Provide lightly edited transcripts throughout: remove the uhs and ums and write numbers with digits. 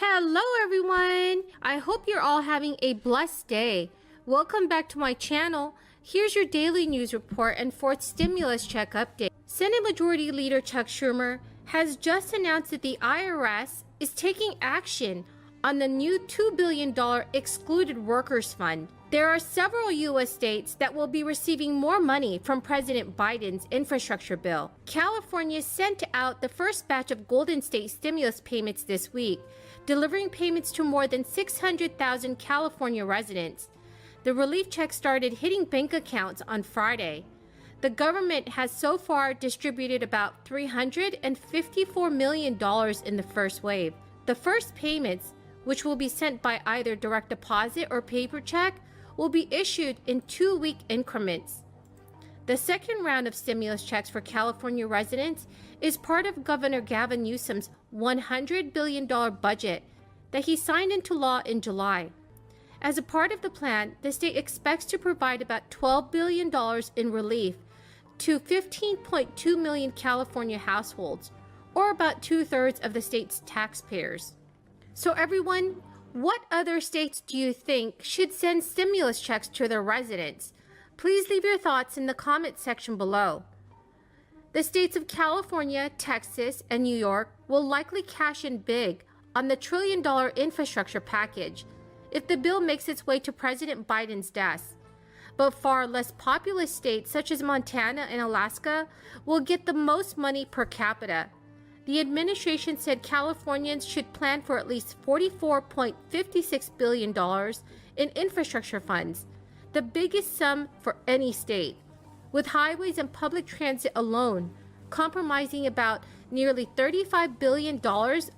Hello everyone! I hope you're all having a blessed day. Welcome back to my channel. Here's your daily news report and fourth stimulus check update. Senate Majority Leader Chuck Schumer has just announced that the IRS is taking action on the new $2 billion excluded workers fund. There are several U.S. states that will be receiving more money from President Biden's infrastructure bill. California sent out the first batch of Golden State stimulus payments this week, delivering payments to more than 600,000 California residents. The relief check started hitting bank accounts on Friday. The government has so far distributed about $354 million in the first wave. The first payments, which will be sent by either direct deposit or paper check, will be issued in 2-week increments. The second round of stimulus checks for California residents is part of Governor Gavin Newsom's $100 billion budget that he signed into law in July. As a part of the plan, the state expects to provide about $12 billion in relief to 15.2 million California households, or about 2/3 of the state's taxpayers. So everyone, what other states do you think should send stimulus checks to their residents? Please leave your thoughts in the comment section below. The states of California, Texas, and New York will likely cash in big on the $1 trillion infrastructure package if the bill makes its way to President Biden's desk. But far less populous states such as Montana and Alaska will get the most money per capita. The administration said Californians should plan for at least $44.56 billion in infrastructure funds, the biggest sum for any state, with highways and public transit alone comprising about nearly $35 billion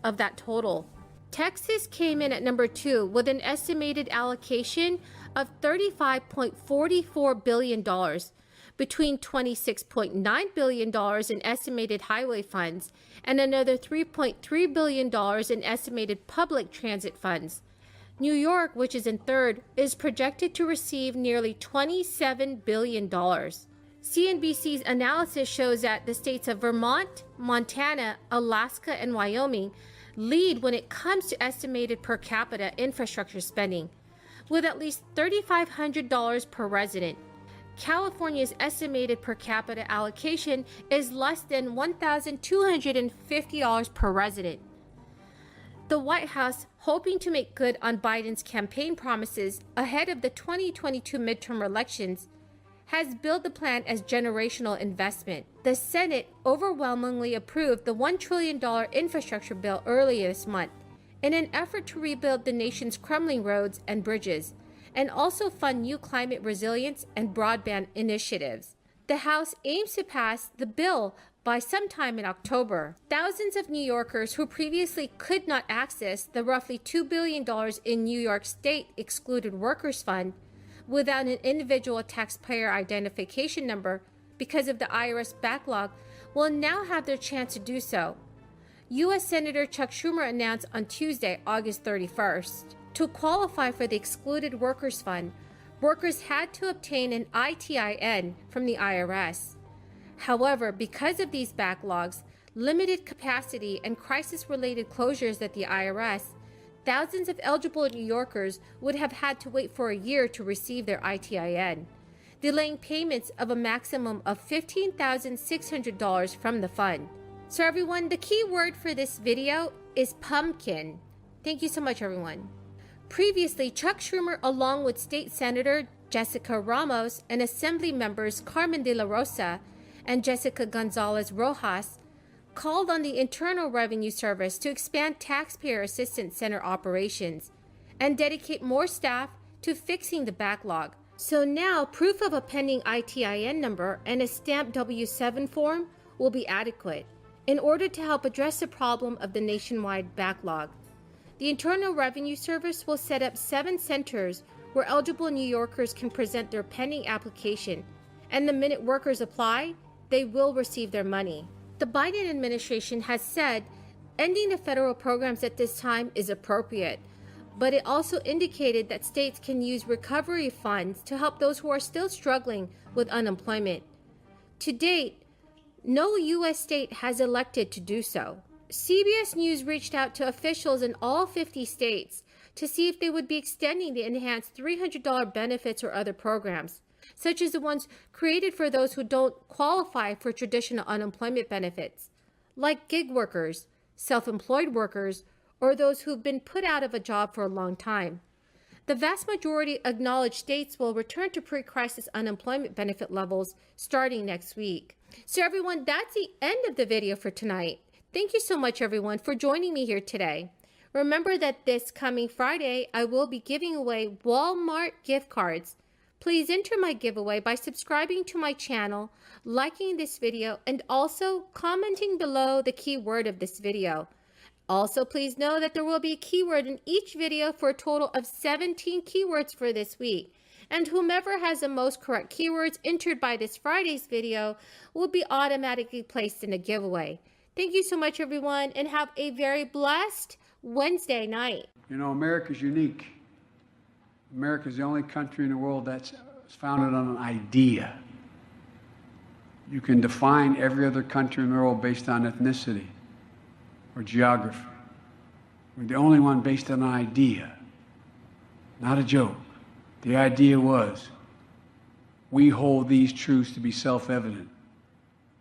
of that total. Texas came in at number 2 with an estimated allocation of $35.44 billion, between $26.9 billion in estimated highway funds and another $3.3 billion in estimated public transit funds. New York, which is in third, is projected to receive nearly $27 billion. CNBC's analysis shows that the states of Vermont, Montana, Alaska, and Wyoming lead when it comes to estimated per capita infrastructure spending, with at least $3,500 per resident. California's estimated per capita allocation is less than $1,250 per resident. The White House, hoping to make good on Biden's campaign promises ahead of the 2022 midterm elections, has billed the plan as generational investment. The Senate overwhelmingly approved the $1 trillion infrastructure bill earlier this month in an effort to rebuild the nation's crumbling roads and bridges, and also fund new climate resilience and broadband initiatives. The House aims to pass the bill by sometime in October. Thousands of New Yorkers who previously could not access the roughly $2 billion in New York State Excluded Workers Fund without an individual taxpayer identification number because of the IRS backlog will now have their chance to do so. U.S. Senator Chuck Schumer announced on Tuesday, August 31st. To qualify for the Excluded Workers Fund, workers had to obtain an ITIN from the IRS. However, because of these backlogs, limited capacity, and crisis-related closures at the IRS, thousands of eligible New Yorkers would have had to wait for a year to receive their ITIN, delaying payments of a maximum of $15,600 from the fund. So everyone, the key word for this video is pumpkin. Thank you so much, everyone. Previously, Chuck Schumer, along with State Senator Jessica Ramos and Assembly members Carmen de la Rosa and Jessica Gonzalez Rojas, called on the Internal Revenue Service to expand Taxpayer Assistance Center operations and dedicate more staff to fixing the backlog. So now, proof of a pending ITIN number and a stamped W-7 form will be adequate in order to help address the problem of the nationwide backlog. The Internal Revenue Service will set up 7 centers where eligible New Yorkers can present their pending application, and the minute workers apply, they will receive their money. The Biden administration has said ending the federal programs at this time is appropriate, but it also indicated that states can use recovery funds to help those who are still struggling with unemployment. To date, no U.S. state has elected to do so. CBS News reached out to officials in all 50 states to see if they would be extending the enhanced $300 benefits or other programs, such as the ones created for those who don't qualify for traditional unemployment benefits, like gig workers, self-employed workers, or those who've been put out of a job for a long time. The vast majority acknowledge states will return to pre-crisis unemployment benefit levels starting next week. So everyone, that's the end of the video for tonight. Thank you so much, everyone, for joining me here today. Remember that this coming Friday, I will be giving away Walmart gift cards. Please enter my giveaway by subscribing to my channel, liking this video, and also commenting below the keyword of this video. Also, please know that there will be a keyword in each video for a total of 17 keywords for this week. And whomever has the most correct keywords entered by this Friday's video will be automatically placed in a giveaway. Thank you so much, everyone, and have a very blessed Wednesday night. You know, America's unique. America's the only country in the world that's founded on an idea. You can define every other country in the world based on ethnicity or geography. We're the only one based on an idea, not a joke. The idea was, we hold these truths to be self-evident,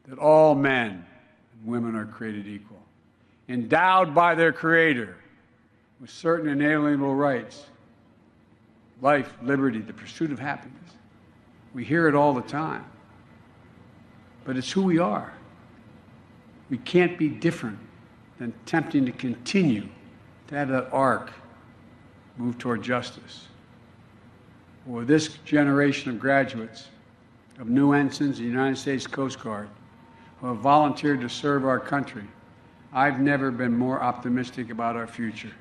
that all men and women are created equal, endowed by their Creator with certain inalienable rights, life, liberty, the pursuit of happiness. We hear it all the time, but it's who we are. We can't be different than attempting to continue to have that arc move toward justice. For this generation of graduates, of new ensigns in the United States Coast Guard, who have volunteered to serve our country, I've never been more optimistic about our future.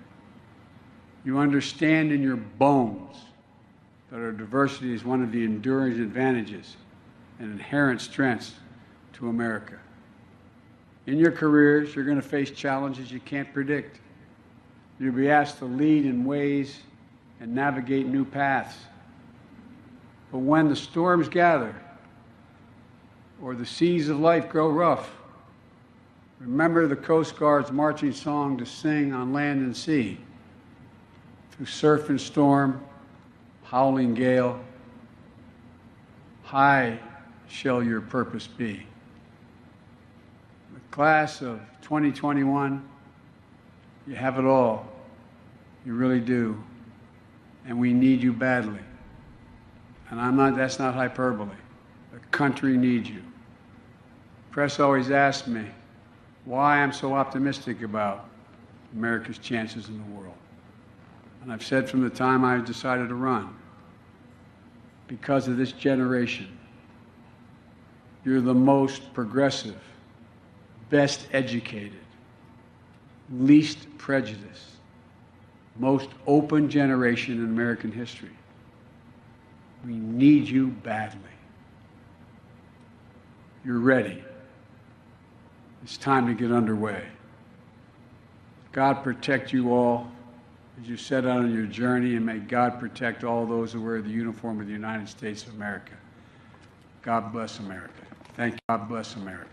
You understand in your bones that our diversity is one of the enduring advantages and inherent strengths to America. In your careers, you're going to face challenges you can't predict. You'll be asked to lead in ways and navigate new paths. But when the storms gather or the seas of life grow rough, remember the Coast Guard's marching song to sing on land and sea, through surf and storm, howling gale, high shall your purpose be. The class of 2021, you have it all. You really do. And we need you badly. And that's not hyperbole. The country needs you. Press always asks me why I'm so optimistic about America's chances in the world. And I've said from the time I decided to run, because of this generation, you're the most progressive, best educated, least prejudiced, most open generation in American history. We need you badly. You're ready. It's time to get underway. God protect you all as you set out on your journey, and may God protect all those who wear the uniform of the United States of America. God bless America. Thank you. God bless America.